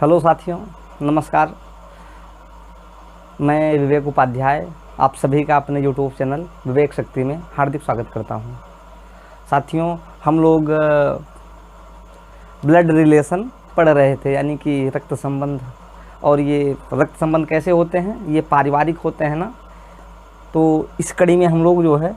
Hello साथियों, नमस्कार। मैं विवेक उपाध्याय आप सभी का अपने यूट्यूब चैनल विवेक शक्ति में हार्दिक स्वागत करता हूं। साथियों, हम लोग ब्लड रिलेशन पढ़ रहे थे, यानी कि रक्त संबंध। और ये रक्त संबंध कैसे होते हैं, ये पारिवारिक होते हैं ना। तो इस कड़ी में हम लोग जो है,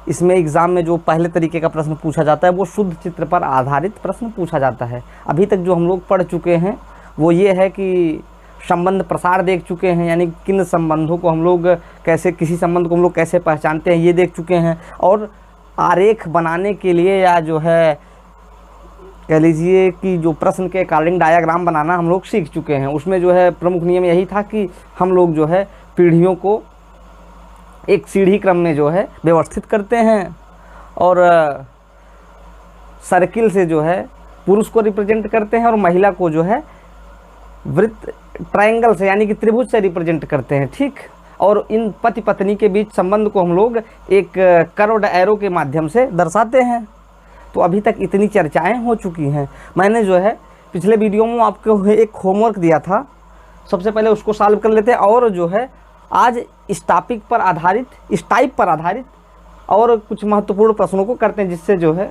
इसमें एग्ज़ाम में जो पहले तरीके का प्रश्न पूछा जाता है वो शुद्ध चित्र पर आधारित प्रश्न पूछा जाता है। अभी तक जो हम लोग पढ़ चुके हैं वो ये है कि संबंध प्रसार देख चुके हैं, यानी किन संबंधों को हम लोग कैसे, किसी संबंध को हम लोग कैसे पहचानते हैं ये देख चुके हैं। और आरेख बनाने के लिए, या जो है कह लीजिए कि जो प्रश्न के अकॉर्डिंग डायग्राम बनाना हम लोग सीख चुके हैं। उसमें जो है प्रमुख नियम यही था कि हम लोग जो है पीढ़ियों को एक सीढ़ी क्रम में जो है व्यवस्थित करते हैं, और सर्किल से जो है पुरुष को रिप्रेजेंट करते हैं, और महिला को जो है वृत्त ट्रायंगल से, यानी कि त्रिभुज से रिप्रेजेंट करते हैं। ठीक। और इन पति पत्नी के बीच संबंध को हम लोग एक कर्व्ड एरो के माध्यम से दर्शाते हैं। तो अभी तक इतनी चर्चाएं हो चुकी हैं। मैंने जो है पिछले वीडियो में आपको एक होमवर्क दिया था, सबसे पहले उसको सॉल्व कर लेते हैं। और जो है आज इस टॉपिक पर आधारित, इस टाइप पर आधारित और कुछ महत्वपूर्ण प्रश्नों को करते हैं, जिससे जो है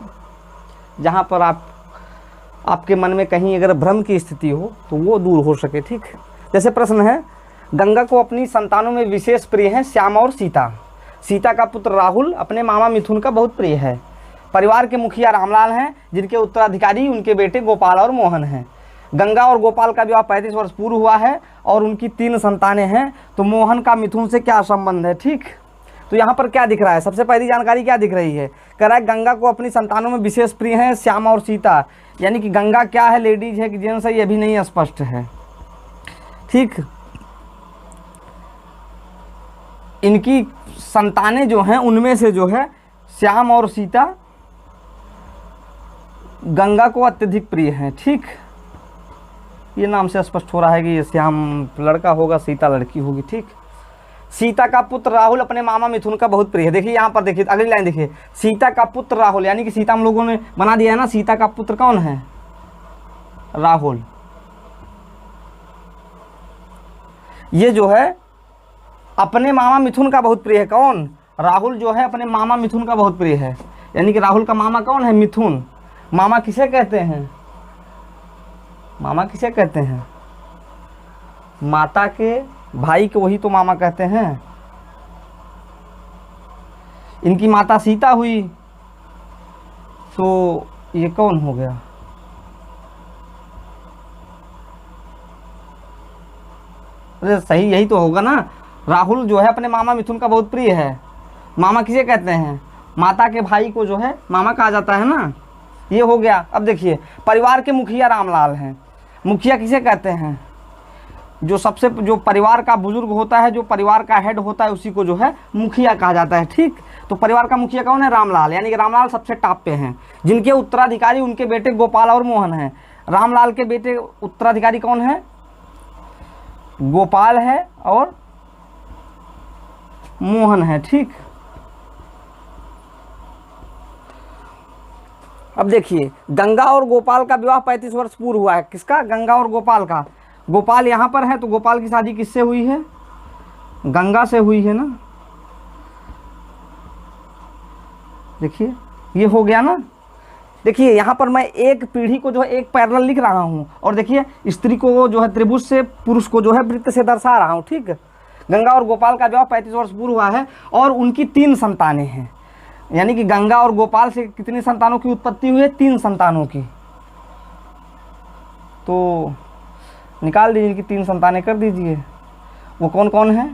जहाँ पर आपके मन में कहीं अगर भ्रम की स्थिति हो तो वो दूर हो सके। ठीक। जैसे प्रश्न है, गंगा को अपनी संतानों में विशेष प्रिय हैं श्याम और सीता। सीता का पुत्र राहुल अपने मामा मिथुन का बहुत प्रिय है। परिवार के मुखिया रामलाल हैं, जिनके उत्तराधिकारी उनके बेटे गोपाल और मोहन हैं। गंगा और गोपाल का विवाह 35 वर्ष पूर्व हुआ है और उनकी 3 संतानें हैं। तो मोहन का मिथुन से क्या संबंध है? ठीक। तो यहाँ पर क्या दिख रहा है? सबसे पहली जानकारी क्या दिख रही है? कह रहा है गंगा को अपनी संतानों में विशेष प्रिय हैं श्याम और सीता, यानी कि गंगा क्या है, लेडीज है कि जेंट्स है, ये भी नहीं स्पष्ट है। ठीक। इनकी संतानें जो हैं उनमें से जो है श्याम और सीता गंगा को अत्यधिक प्रिय हैं। ठीक। ये नाम से स्पष्ट हो रहा है कि ये श्याम लड़का होगा, सीता लड़की होगी। ठीक। सीता का पुत्र राहुल अपने मामा मिथुन का बहुत प्रिय है। देखिए यहाँ पर, देखिए अगली लाइन देखिए, सीता का पुत्र राहुल, यानी कि सीता हम लोगों ने बना दिया है ना। सीता का पुत्र कौन है? राहुल। ये जो है अपने मामा मिथुन का बहुत प्रिय है। कौन? राहुल जो है अपने मामा मिथुन का बहुत प्रिय है, यानी कि राहुल का मामा कौन है? मिथुन। मामा किसे कहते हैं? मामा किसे कहते हैं? माता के भाई को वही तो मामा कहते हैं। इनकी माता सीता हुई, तो ये कौन हो गया? अरे सही यही तो होगा ना। राहुल जो है अपने मामा मिथुन का बहुत प्रिय है। मामा किसे कहते हैं? माता के भाई को जो है मामा कहा जाता है ना। ये हो गया। अब देखिए, परिवार के मुखिया रामलाल हैं। मुखिया किसे कहते हैं? जो परिवार का बुजुर्ग होता है, जो परिवार का हेड होता है, उसी को जो है मुखिया कहा जाता है। ठीक। तो परिवार का मुखिया कौन है? रामलाल, यानी कि रामलाल सबसे टॉप पे हैं, जिनके उत्तराधिकारी उनके बेटे गोपाल और मोहन हैं। रामलाल के बेटे उत्तराधिकारी कौन है? गोपाल है और मोहन है। ठीक। अब देखिए, गंगा और गोपाल का विवाह 35 वर्ष पूर्व हुआ है। किसका? गंगा और गोपाल का। गोपाल यहाँ पर है, तो गोपाल की शादी किससे हुई है? गंगा से हुई है ना। देखिए ये हो गया ना। देखिए यहाँ पर मैं एक पीढ़ी को जो है एक पैरेलल लिख रहा हूँ, और देखिए स्त्री को जो है त्रिभुज से, पुरुष को जो है वृत्त से दर्शा रहा हूँ। ठीक। गंगा और गोपाल का विवाह 35 वर्ष पूर्व हुआ है और उनकी 3 संतानें हैं, यानी कि गंगा और गोपाल से कितनी संतानों की उत्पत्ति हुई है? 3 संतानों की। तो निकाल दीजिए कि 3 संतानें कर दीजिए। वो कौन कौन है?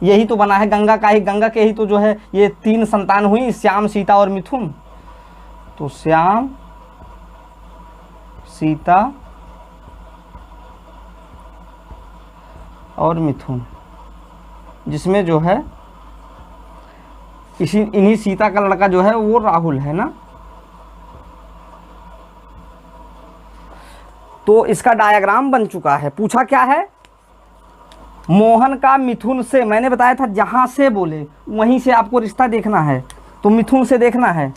यही तो बना है गंगा का ही, गंगा के ही तो जो है ये 3 संतान हुई, श्याम, सीता और मिथुन। तो श्याम, सीता और मिथुन, जिसमें जो है इन्हीं सीता का लड़का जो है वो राहुल है ना। तो इसका डायग्राम बन चुका है। पूछा क्या है? मोहन का मिथुन से, मैंने बताया था जहां से बोले वहीं से आपको रिश्ता देखना है, तो मिथुन से देखना है।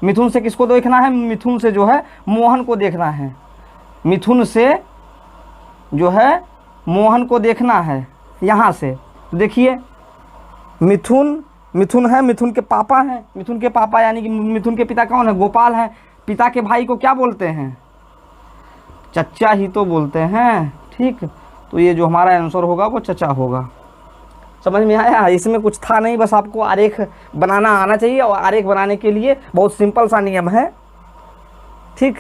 मिथुन से किसको देखना है, मिथुन से जो है मोहन को देखना है, मिथुन से जो है मोहन को देखना है यहाँ से। देखिए मिथुन है, मिथुन के पापा हैं, मिथुन के पापा यानी कि मिथुन के पिता कौन है, गोपाल हैं। पिता के भाई को क्या बोलते हैं, चचा ही तो बोलते हैं, ठीक। तो ये जो हमारा आंसर होगा वो चचा होगा। समझ में आया, इसमें कुछ था नहीं, बस आपको आरेख बनाना आना चाहिए, और आरेख बनाने के लिए बहुत सिंपल सा नियम है, ठीक।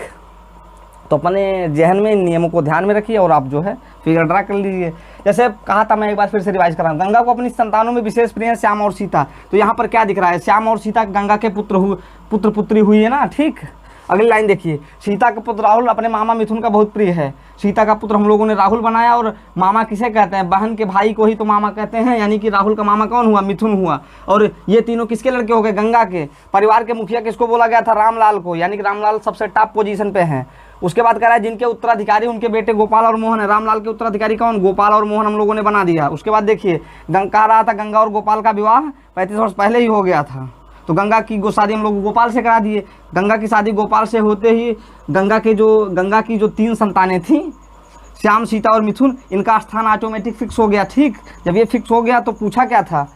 तो अपने जहन में इन नियमों को ध्यान में रखिए और आप जो है फिगर ड्रा कर लीजिए। जैसे कहा था, मैं एक बार फिर से रिवाइज कर रहा हूँ, गंगा को अपनी संतानों में विशेष प्रिय है श्याम और सीता। तो यहाँ पर क्या दिख रहा है, श्याम और सीता गंगा के पुत्र पुत्री हुई है ना, ठीक। अगली लाइन देखिए, सीता का पुत्र राहुल अपने मामा मिथुन का बहुत प्रिय है। सीता का पुत्र हम लोगों ने राहुल बनाया, और मामा किसे कहते हैं, बहन के भाई को ही तो मामा कहते हैं, यानी कि राहुल का मामा कौन हुआ, मिथुन हुआ। और ये तीनों किसके लड़के हो गए, गंगा के। परिवार के मुखिया किसको बोला गया था, रामलाल को, यानी कि रामलाल सबसे टॉप पोजीशन पे हैं। उसके बाद कह रहा है जिनके उत्तराधिकारी उनके बेटे गोपाल और मोहन है। रामलाल के उत्तराधिकारी कौन, गोपाल और मोहन हम लोगों ने बना दिया। उसके बाद देखिए कह रहा था गंगा और गोपाल का विवाह 35 वर्ष पहले ही हो गया था, तो गंगा की शादी हम लोग गोपाल से करा दिए। गंगा की शादी गोपाल से होते ही गंगा की जो 3 संतानें थीं, श्याम, सीता और मिथुन, इनका स्थान ऑटोमेटिक फिक्स हो गया, ठीक। जब ये फिक्स हो गया तो पूछा क्या था,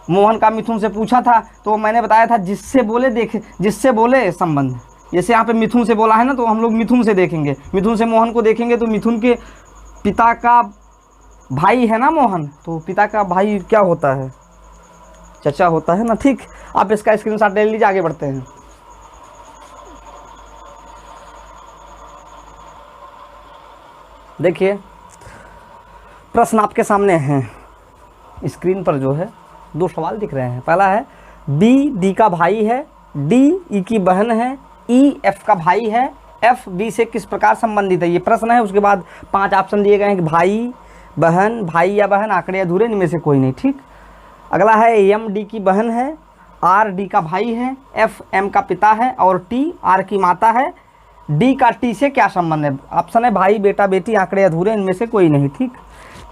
मोहन का मिथुन से पूछा था, तो मैंने बताया था जिससे बोले संबंध। जैसे यहाँ पे मिथुन से बोला है ना, तो हम लोग मिथुन से देखेंगे, मिथुन से मोहन को देखेंगे, तो मिथुन के पिता का भाई है ना मोहन, तो पिता का भाई क्या होता है, चचा होता है ना, ठीक। आप इसका स्क्रीनशॉट ले लीजिए, आगे बढ़ते हैं। देखिए प्रश्न आपके सामने हैं, स्क्रीन पर जो है 2 सवाल दिख रहे हैं। पहला है बी डी का भाई है, डी ई की बहन है, ई एफ का भाई है, एफ बी से किस प्रकार संबंधित है, ये प्रश्न है। उसके बाद 5 ऑप्शन दिए गए हैं कि भाई या बहन, आंकड़े अधूरे, इनमें से कोई नहीं, ठीक। अगला है एम डी की बहन है, आर डी का भाई है, एफ एम का पिता है, और टी आर की माता है। डी का टी से क्या संबंध है, ऑप्शन है भाई, बेटा, बेटी, आंकड़े अधूरे, इनमें से कोई नहीं, ठीक।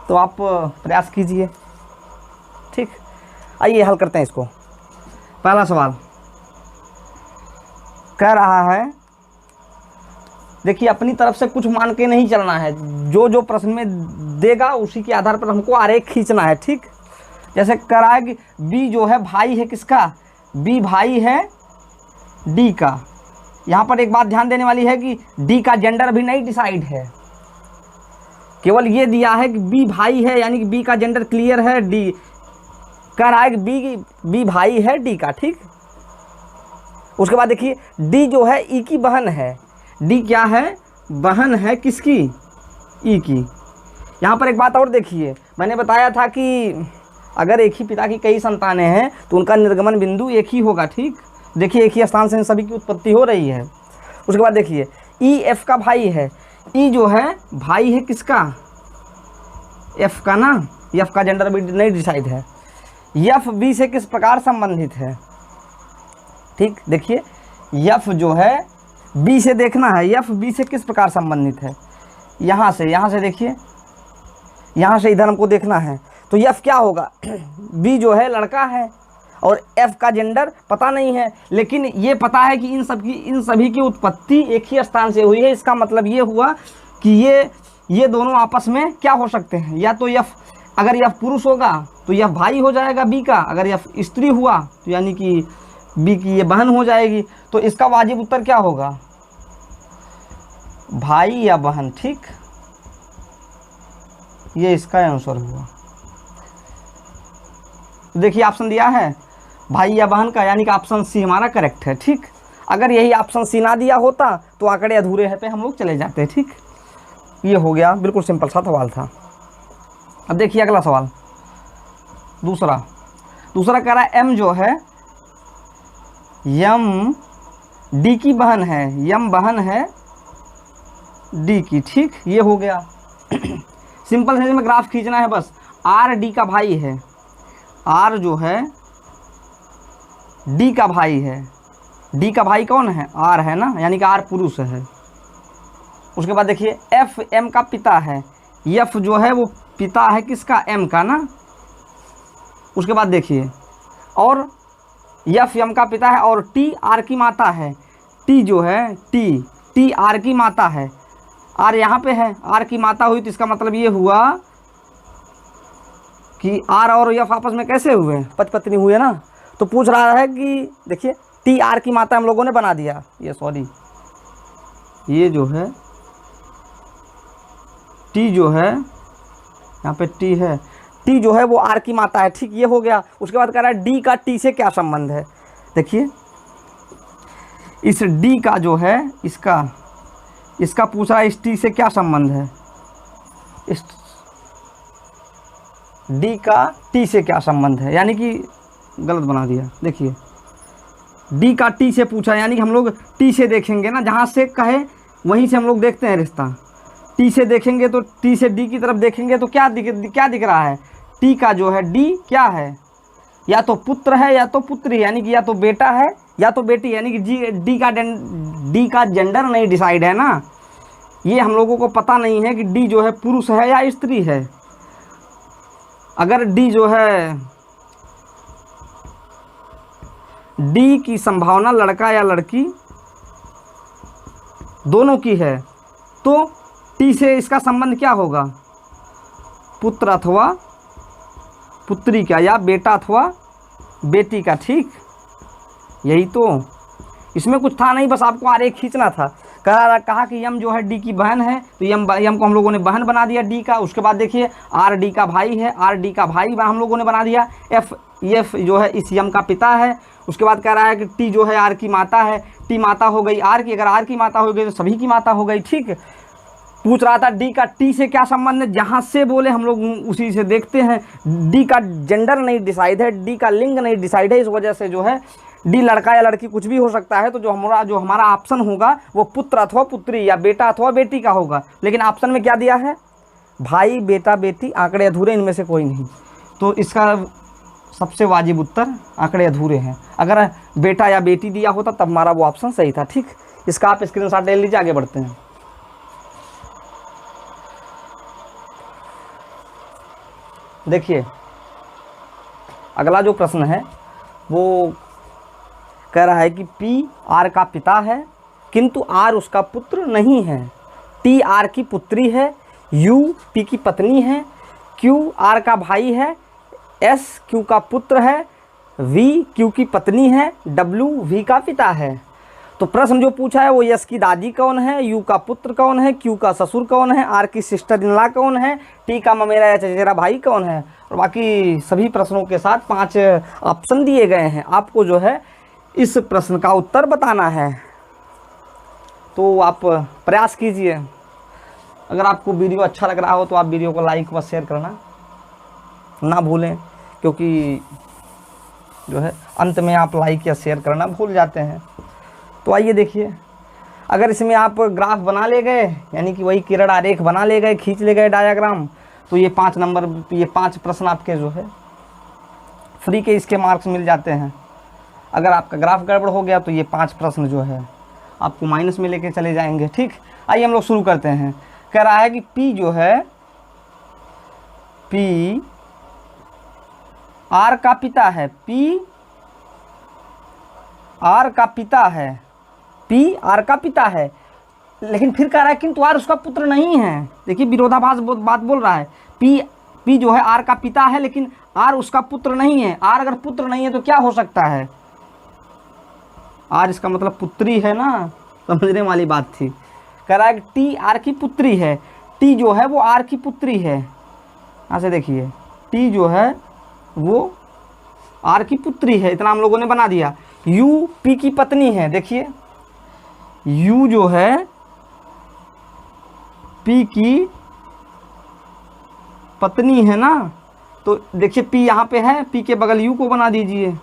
तो आप प्रयास कीजिए, ठीक। आइए हल करते हैं इसको। पहला सवाल कह रहा है, देखिए अपनी तरफ से कुछ मान के नहीं चलना है, जो प्रश्न में देगा उसी के आधार पर हमको आरेख खींचना है, ठीक। जैसे कह रहा है कि बी जो है भाई है किसका, बी भाई है डी का। यहाँ पर एक बात ध्यान देने वाली है कि डी का जेंडर अभी नहीं डिसाइड है, केवल ये दिया है कि बी भाई है, यानी कि बी का जेंडर क्लियर है। डी कह रहा है कि बी भाई है डी का, ठीक। उसके बाद देखिए डी जो है ई की बहन है, डी क्या है, बहन है किसकी, ई की। यहाँ पर एक बात और देखिए, मैंने बताया था कि अगर एक ही पिता की कई संतानें हैं तो उनका निर्गमन बिंदु एक ही होगा, ठीक। देखिए एक ही स्थान से इन सभी की उत्पत्ति हो रही है। उसके बाद देखिए ई एफ का भाई है, ई जो है भाई है किसका, एफ का ना, एफ का जेंडर अभी नहीं डिसाइड है। एफ बी से किस प्रकार संबंधित है, ठीक। देखिए एफ जो है बी से देखना है, एफ बी से किस प्रकार संबंधित है, यहाँ से देखिए, यहाँ से इधर हमको देखना है। तो एफ क्या होगा, बी जो है लड़का है, और एफ का जेंडर पता नहीं है, लेकिन ये पता है कि इन सभी की उत्पत्ति एक ही स्थान से हुई है। इसका मतलब ये हुआ कि ये दोनों आपस में क्या हो सकते हैं, या तो एफ, अगर एफ पुरुष होगा तो एफ भाई हो जाएगा बी का, अगर एफ स्त्री हुआ तो यानी कि बी की ये बहन हो जाएगी। तो इसका वाजिब उत्तर क्या होगा, भाई या बहन, ठीक। ये इसका आंसर हुआ। देखिए ऑप्शन दिया है भाई या बहन का, यानी कि ऑप्शन सी हमारा करेक्ट है, ठीक। अगर यही ऑप्शन सी ना दिया होता तो आंकड़े अधूरे है पे हम लोग चले जाते, ठीक। ये हो गया, बिल्कुल सिंपल सा सवाल था। अब देखिए अगला सवाल, दूसरा कह रहा है एम जो है, यम डी की बहन है, यम बहन है डी की, ठीक। ये हो गया सिंपल से में ग्राफ खींचना है बस। आर डी का भाई है, आर जो है डी का भाई है, डी का भाई कौन है, आर है ना, यानी कि आर पुरुष है। उसके बाद देखिए एफ एम का पिता है, एफ जो है वो पिता है किसका, एम का ना। उसके बाद देखिए और एफ यम का पिता है और टी आर की माता है। टी जो है टी आर की माता है। आर यहाँ पे है, आर की माता हुई तो इसका मतलब ये हुआ कि आर और एफ आपस में कैसे हुए, पति पत्नी हुए ना। तो पूछ रहा है कि देखिए टी आर की माता हम लोगों ने बना दिया, ये सॉरी ये जो है टी जो है यहाँ पे टी है, टी जो है वो आर की माता है, ठीक ये हो गया। उसके बाद कह रहा है डी का टी से क्या संबंध है। देखिए इस डी का जो है इसका पूछ रहा है इस टी से क्या संबंध है, इस डी का टी से क्या संबंध है, यानी कि गलत बना दिया। देखिए डी का टी से पूछा, यानी कि हम लोग टी से देखेंगे ना, जहाँ से कहे वहीं से हम लोग देखते हैं रिश्ता। टी से देखेंगे तो टी से डी की तरफ देखेंगे तो क्या दिख रहा है, टी का जो है डी क्या है, या तो पुत्र है या तो पुत्री, यानी कि या तो बेटा है या तो बेटी, यानी कि डी का जेंडर नहीं डिसाइड है ना। ये हम लोगों को पता नहीं है कि डी जो है पुरुष है या स्त्री है। अगर डी जो है डी की संभावना लड़का या लड़की दोनों की है तो टी से इसका संबंध क्या होगा, पुत्र अथवा पुत्री का, या बेटा अथवा बेटी का। ठीक यही तो, इसमें कुछ था नहीं, बस आपको आरेख खींचना था। कहा कि यम जो है डी की बहन है तो यम को हम लोगों ने बहन बना दिया डी का। उसके बाद देखिए आर डी का भाई है, आर डी का भाई हम लोगों ने बना दिया। एफ जो है इस यम का पिता है। उसके बाद कह रहा है कि टी जो है आर की माता है, टी माता हो गई आर की, अगर आर की माता हो गई तो सभी की माता हो गई। ठीक पूछ रहा था डी का टी से क्या संबंध है, जहाँ से बोले हम लोग उसी से देखते हैं। डी का जेंडर नहीं डिसाइड है, डी का लिंग नहीं डिसाइड है, इस वजह से जो है डी लड़का या लड़की कुछ भी हो सकता है। तो जो हमारा ऑप्शन होगा वो पुत्र अथवा पुत्री या बेटा अथवा बेटी का होगा। लेकिन ऑप्शन में क्या दिया है, भाई बेटा बेटी, आंकड़े अधूरे, इनमें से कोई नहीं। तो इसका सबसे वाजिब उत्तर आंकड़े अधूरे हैं। अगर बेटा या बेटी दिया होता तब हमारा वो ऑप्शन सही था। ठीक इसका आप स्क्रीनशॉट ले लीजिए, आगे बढ़ते हैं। देखिए अगला जो प्रश्न है वो कह रहा है कि पी आर का पिता है किंतु आर उसका पुत्र नहीं है, टी आर की पुत्री है, यू पी की पत्नी है, क्यू आर का भाई है, एस क्यू का पुत्र है, वी क्यू की पत्नी है, डब्ल्यू वी का पिता है। तो प्रश्न जो पूछा है वो यस की दादी कौन है, यू का पुत्र कौन है, क्यू का ससुर कौन है, आर की सिस्टर इन लॉ कौन है, टी का ममेरा या चचेरा भाई कौन है। और बाकी सभी प्रश्नों के साथ 5 ऑप्शन दिए गए हैं। आपको जो है इस प्रश्न का उत्तर बताना है, तो आप प्रयास कीजिए। अगर आपको वीडियो अच्छा लग रहा हो तो आप वीडियो को लाइक व शेयर करना ना भूलें, क्योंकि जो है अंत में आप लाइक या शेयर करना भूल जाते हैं। तो आइए देखिए, अगर इसमें आप ग्राफ बना ले गए, यानी कि वही किरण आरेख बना ले गए, खींच ले गए डायाग्राम, तो ये 5 प्रश्न आपके जो है फ्री के इसके मार्क्स मिल जाते हैं। अगर आपका ग्राफ गड़बड़ हो गया तो ये 5 प्रश्न जो है आपको माइनस में लेके चले जाएंगे। ठीक आइए हम लोग शुरू करते हैं। कह रहा है कि पी जो है पी आर का पिता है, पी आर का पिता है, पी आर का पिता है, लेकिन फिर कह रहा है किंतु आर उसका पुत्र नहीं है। देखिए विरोधाभास बात बोल रहा है। पी जो है आर का पिता है लेकिन आर उसका पुत्र नहीं है। आर अगर पुत्र नहीं है तो क्या हो सकता है, आर इसका मतलब पुत्री है ना, समझने वाली बात थी। कह रहा है कि टी आर की पुत्री है, टी जो है वो आर की पुत्री है। यहाँ से देखिए टी जो है वो आर की पुत्री है, इतना हम लोगों ने बना दिया। यू पी की पत्नी है, देखिए यू जो है पी की पत्नी है ना, तो देखिए पी यहाँ पे है, पी के बगल यू को बना दीजिए,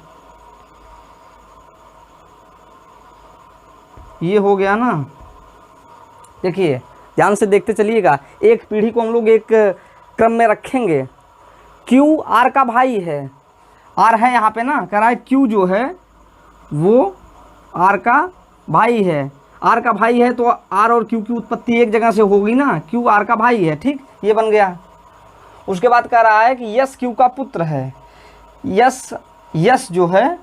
ये हो गया ना। देखिए ध्यान से देखते चलिएगा, एक पीढ़ी को हम लोग एक क्रम में रखेंगे। क्यू आर का भाई है, आर है यहाँ पे ना, कह रहा है क्यू जो है वो आर का भाई है। आर का भाई है तो आर और क्यू की उत्पत्ति एक जगह से होगी ना, क्यू आर का भाई है। ठीक ये बन गया। उसके बाद कह रहा है कि यस क्यू का पुत्र है, यस जो है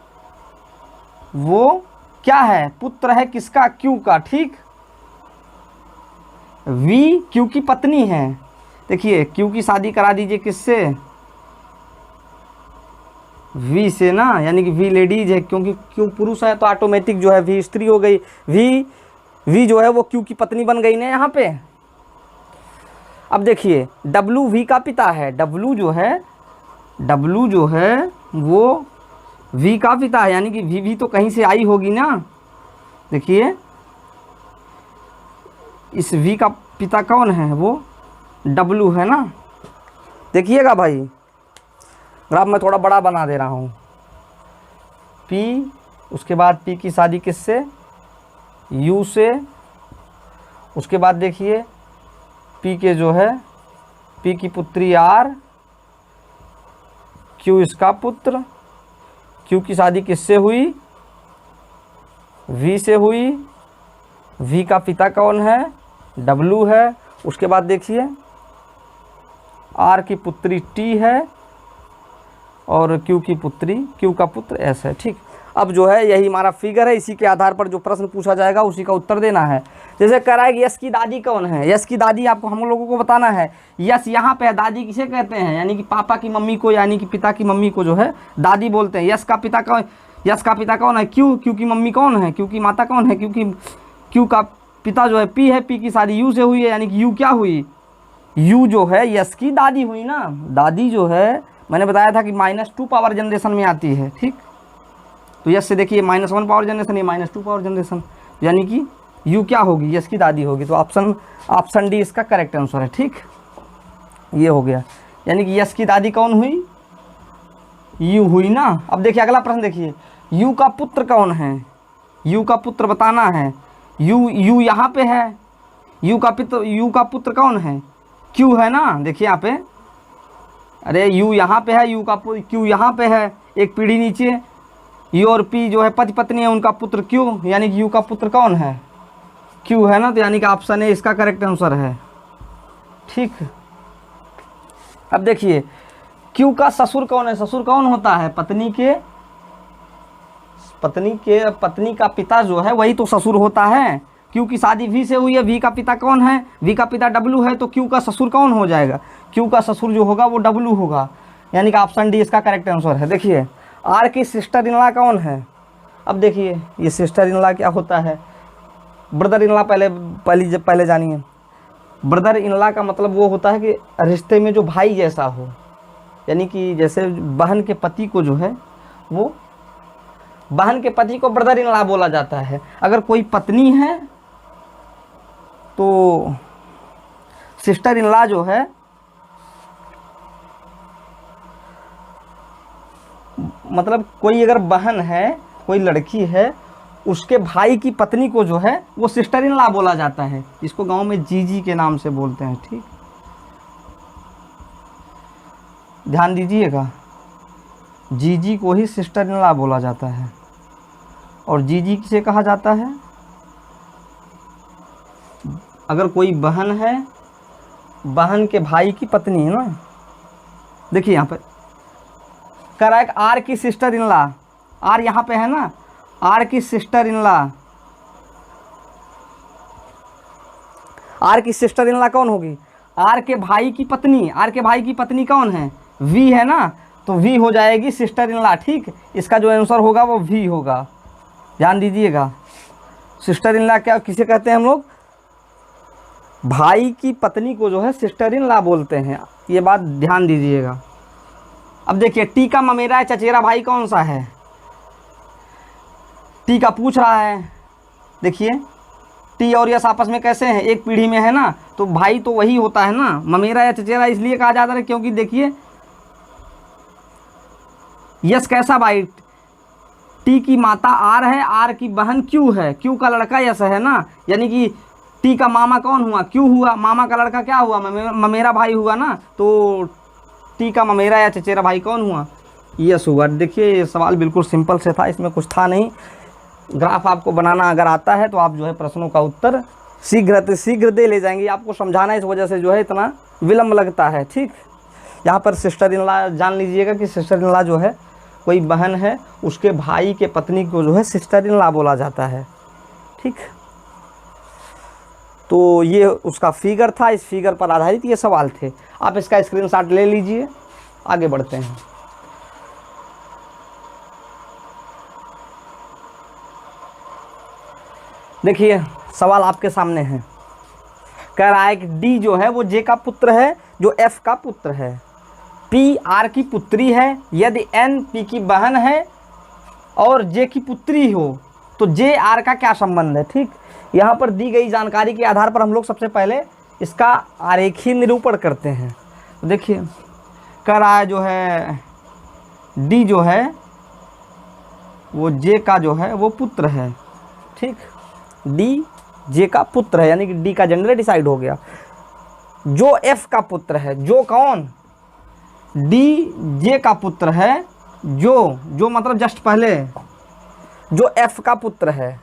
वो क्या है, पुत्र है किसका, क्यू का, ठीक। वी क्यू की पत्नी है। देखिए क्यू की शादी करा दीजिए किससे, वी से ना, यानी कि वी लेडीज है, क्योंकि क्यू पुरुष है तो ऑटोमेटिक जो है वी स्त्री हो गई। वी जो है वो क्यू की पत्नी बन गई ना यहाँ पे। अब देखिए डब्लू वी का पिता है, डब्लू जो है वो वी का पिता है, यानी कि वी तो कहीं से आई होगी ना। देखिए इस वी का पिता कौन है, वो डब्लू है ना। देखिएगा भाई, ग्राफ में थोड़ा बड़ा बना दे रहा हूँ। पी, उसके बाद पी की शादी किससे, यू से। उसके बाद देखिए पी के जो है, पी की पुत्री आर, क्यू इसका पुत्र। क्यू की शादी किससे हुई, वी से हुई। वी का पिता कौन है, डब्लू है। उसके बाद देखिए आर की पुत्री टी है और क्यू की पुत्री, क्यू का पुत्र एस है, ठीक। अब जो है यही हमारा फिगर है, इसी के आधार पर जो प्रश्न पूछा जाएगा उसी का उत्तर देना है। जैसे कह रहा है कि यश की दादी कौन है, यश की दादी आपको हम लोगों को बताना है। यश यहाँ पे है, दादी किसे कहते हैं, यानी कि पापा की मम्मी को, यानी कि पिता की मम्मी को जो है दादी बोलते हैं। यश का पिता कौन है, क्यू की मम्मी कौन है, क्यू की माता कौन है, क्योंकि क्यू का पिता जो है पी है, पी की शादी यू से हुई है, यानी कि यू क्या हुई, यू जो है यश की दादी हुई ना। दादी जो है मैंने बताया था कि -2 पावर जनरेशन में आती है, ठीक। तो यश से देखिए -1 पावर जनरेशन, ये -2 पावर जनरेशन, यानी कि यू क्या होगी, यश की दादी होगी। तो ऑप्शन डी इसका करेक्ट आंसर है, ठीक। ये हो गया, यानी कि यश की दादी कौन हुई, यू हुई ना। अब देखिए अगला प्रश्न देखिए, यू का पुत्र कौन है, यू का पुत्र बताना है। यू यहाँ पे है, यू का पुत्र कौन है, क्यू है ना। देखिए यहाँ पे, अरे यू यहाँ पे है, क्यू यहाँ पे है, एक पीढ़ी नीचे। यू और पी जो है पति पत्नी है, उनका पुत्र क्यू, यानी कि यू का पुत्र कौन है, क्यू है ना। तो यानी कि ऑप्शन ए इसका करेक्ट आंसर है, ठीक। अब देखिए क्यू का ससुर कौन है, ससुर कौन होता है, पत्नी का पिता जो है वही तो ससुर होता है। क्यू की शादी वी से हुई है, वी का पिता कौन है, वी का पिता डब्लू है, तो क्यू का ससुर कौन हो जाएगा, क्यू का ससुर जो होगा वो डब्लू होगा, यानी कि ऑप्शन डी इसका करेक्ट आंसर है। देखिए आर की सिस्टर इन लॉ कौन है। अब देखिए ये सिस्टर इन लॉ क्या होता है, ब्रदर इन लॉ पहले जानिए। ब्रदर इन लॉ का मतलब वो होता है कि रिश्ते में जो भाई जैसा हो, यानी कि जैसे बहन के पति को जो है वो, बहन के पति को ब्रदर इन लॉ बोला जाता है। अगर कोई पत्नी है तो सिस्टर इन लॉ जो है मतलब कोई अगर बहन है, कोई लड़की है, उसके भाई की पत्नी को जो है वो सिस्टर इन लॉ बोला जाता है। इसको गांव में जीजी के नाम से बोलते हैं, ठीक। ध्यान दीजिएगा, जीजी को ही सिस्टर इन लॉ बोला जाता है। और जीजी किसे कहा जाता है, अगर कोई बहन है, बहन के भाई की पत्नी है ना। देखिए यहाँ पे करेक्ट, आर की सिस्टर इन लॉ, आर यहाँ पे है ना, आर की सिस्टर इन लॉ, आर की सिस्टर इन लॉ कौन होगी, आर के भाई की पत्नी। आर के भाई की पत्नी कौन है, वी है ना, तो वी हो जाएगी सिस्टर इन लॉ, ठीक। इसका जो आंसर होगा वो वी होगा, ध्यान दीजिएगा। सिस्टर इन लॉ क्या किसे कहते हैं हम लोग, भाई की पत्नी को जो है सिस्टर इन लॉ बोलते हैं, ये बात ध्यान दीजिएगा। अब देखिए टी का ममेरा चचेरा भाई कौन सा है, टी का पूछ रहा है। देखिए टी और यश आपस में कैसे हैं, एक पीढ़ी में है ना, तो भाई तो वही होता है ना। ममेरा या चचेरा इसलिए कहा जाता है क्योंकि देखिए यश कैसा भाई, टी की माता आर है, आर की बहन क्यू है, क्यू का लड़का यश है ना, यानी कि टी का मामा कौन हुआ, क्यू हुआ, मामा का लड़का क्या हुआ, ममेरा भाई हुआ ना। तो टी का ममेरा या चचेरा भाई कौन हुआ, यश हुआ। देखिए ये सवाल बिल्कुल सिंपल से था, इसमें कुछ था नहीं। ग्राफ आपको बनाना अगर आता है तो आप जो है प्रश्नों का उत्तर शीघ्र दे ले जाएंगे। आपको समझाना इस वजह से जो है इतना विलम्ब लगता है, ठीक। यहाँ पर सिस्टर इन लॉ जान लीजिएगा कि सिस्टर इन लॉ जो है कोई बहन है उसके भाई के पत्नी को जो है सिस्टर इन लॉ बोला जाता है। ठीक, तो ये उसका फिगर था, इस फिगर पर आधारित ये सवाल थे। आप इसका स्क्रीनशॉट ले लीजिए, आगे बढ़ते हैं। देखिए सवाल आपके सामने है, कह रहा है कि डी जो है वो जे का पुत्र है जो एफ का पुत्र है, पी आर की पुत्री है, यदि एन पी की बहन है और जे की पुत्री हो तो जे आर का क्या संबंध है। ठीक, यहाँ पर दी गई जानकारी के आधार पर हम लोग सबसे पहले इसका आरेखीय निरूपण करते हैं। तो देखिए कह रहा है जो है डी जो है वो जे का जो है वो पुत्र है। ठीक, डी जे का पुत्र है, यानी कि डी का जेंडर डिसाइड हो गया। जो एफ का पुत्र है, जो कौन, डी जे का पुत्र है, जो मतलब जस्ट पहले जो एफ का पुत्र है,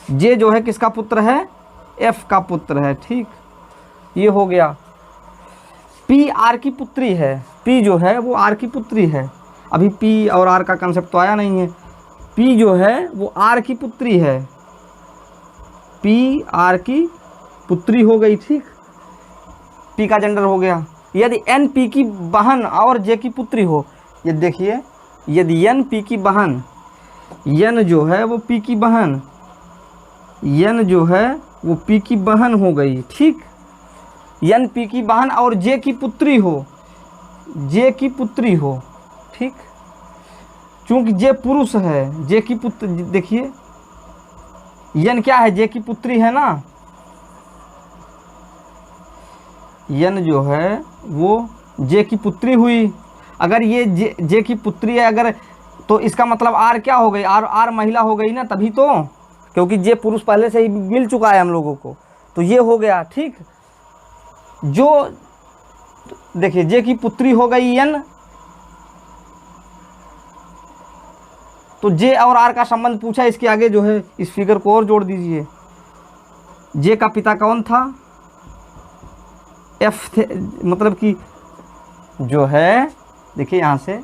जे जो है किसका पुत्र है, एफ का पुत्र है। ठीक, ये हो गया। पी आर की पुत्री है, पी जो है वो आर की पुत्री है, अभी पी और आर का कंसेप्ट तो आया नहीं है। पी जो है वो आर की पुत्री है, पी आर की पुत्री हो गई। ठीक, पी का जेंडर हो गया। यदि एन पी की बहन और जे की पुत्री हो, ये देखिए यदि एन पी की बहन, एन जो है वो पी की बहन, एन जो है वो पी की बहन हो गई। ठीक, एन पी की बहन और जे की पुत्री हो, जे की पुत्री हो। ठीक, चूंकि जे पुरुष है, जे की पुत्र, देखिए एन क्या है, जे की पुत्री है ना, एन जो है वो जे की पुत्री हुई। अगर ये जे की पुत्री है अगर, तो इसका मतलब आर क्या हो गई, आर महिला हो गई ना, तभी तो, क्योंकि जे पुरुष पहले से ही मिल चुका है हम लोगों को, तो ये हो गया। ठीक, जो देखिए जे की पुत्री हो गई एन, तो जे और आर का संबंध पूछा, इसके आगे जो है इस फिगर को और जोड़ दीजिए। जे का पिता कौन था, एफ थे, मतलब कि जो है देखिए यहाँ से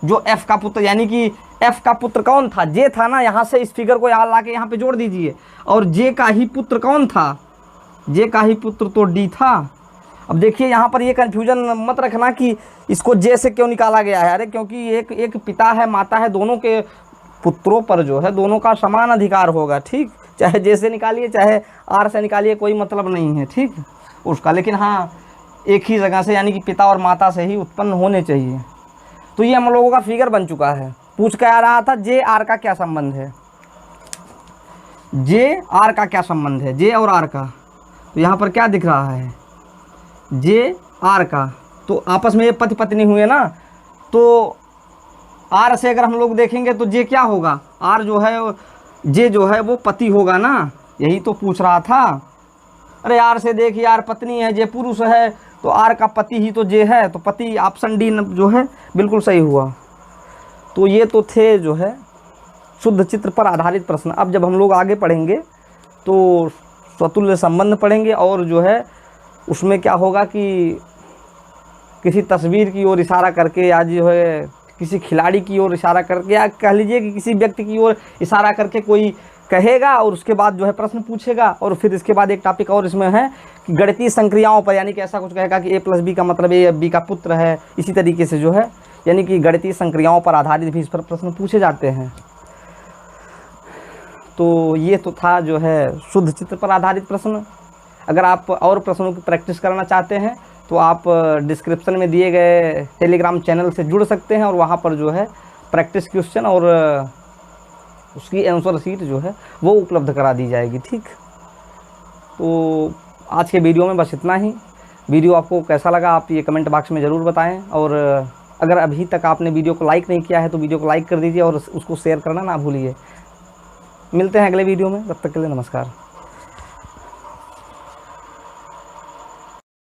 जो एफ का पुत्र, यानी कि एफ का पुत्र कौन था, जे था ना, यहाँ से इस फिगर को यहाँ ला के यहाँ पे जोड़ दीजिए। और जे का ही पुत्र कौन था, जे का ही पुत्र तो डी था। अब देखिए यहाँ पर ये कन्फ्यूजन मत रखना कि इसको जे से क्यों निकाला गया है, अरे क्योंकि एक पिता है, माता है, दोनों के पुत्रों पर जो है दोनों का समान अधिकार होगा। ठीक, चाहे जे से निकालिए चाहे आर से निकालिए, कोई मतलब नहीं है। ठीक, उसका, लेकिन हाँ एक ही जगह से, यानी कि पिता और माता से ही उत्पन्न होने चाहिए। तो ये हम लोगों का फिगर बन चुका है। पूछ के आ रहा था जे आर का क्या संबंध है, जे आर का क्या संबंध है, जे और आर का। तो यहाँ पर क्या दिख रहा है, जे आर का, तो आपस में ये पति पत्नी हुए ना, तो आर से अगर हम लोग देखेंगे तो जे क्या होगा, आर जो है, जे जो है वो पति होगा ना, यही तो पूछ रहा था। अरे आर से देखिए, आर पत्नी है, जे पुरुष है, तो आर का पति ही तो जे है, तो पति, ऑप्शन डी जो है बिल्कुल सही हुआ। तो ये तो थे जो है शुद्ध चित्र पर आधारित प्रश्न। अब जब हम लोग आगे पढ़ेंगे तो स्वतुल्य संबंध पढ़ेंगे, और जो है उसमें क्या होगा कि किसी तस्वीर की ओर इशारा करके, या जो है किसी खिलाड़ी की ओर इशारा करके, या कह लीजिए कि किसी व्यक्ति की ओर इशारा करके कोई कहेगा और उसके बाद जो है प्रश्न पूछेगा। और फिर इसके बाद एक टॉपिक और इसमें है कि गणितीय संक्रियाओं पर, यानी कि ऐसा कुछ कहेगा कि a + b का मतलब a b का पुत्र है, इसी तरीके से जो है, यानी कि गणितीय संक्रियाओं पर आधारित भी इस पर प्रश्न पूछे जाते हैं। तो ये तो था जो है शुद्ध चित्र पर आधारित प्रश्न। अगर आप और प्रश्नों की प्रैक्टिस करना चाहते हैं तो आप डिस्क्रिप्शन में दिए गए टेलीग्राम चैनल से जुड़ सकते हैं, और वहाँ पर जो है प्रैक्टिस क्वेश्चन और उसकी आंसर शीट जो है वो उपलब्ध करा दी जाएगी। ठीक, तो आज के वीडियो में बस इतना ही। वीडियो आपको कैसा लगा आप ये कमेंट बॉक्स में ज़रूर बताएं, और अगर अभी तक आपने वीडियो को लाइक नहीं किया है तो वीडियो को लाइक कर दीजिए और उसको शेयर करना ना भूलिए। मिलते हैं अगले वीडियो में, तब तक के लिए नमस्कार।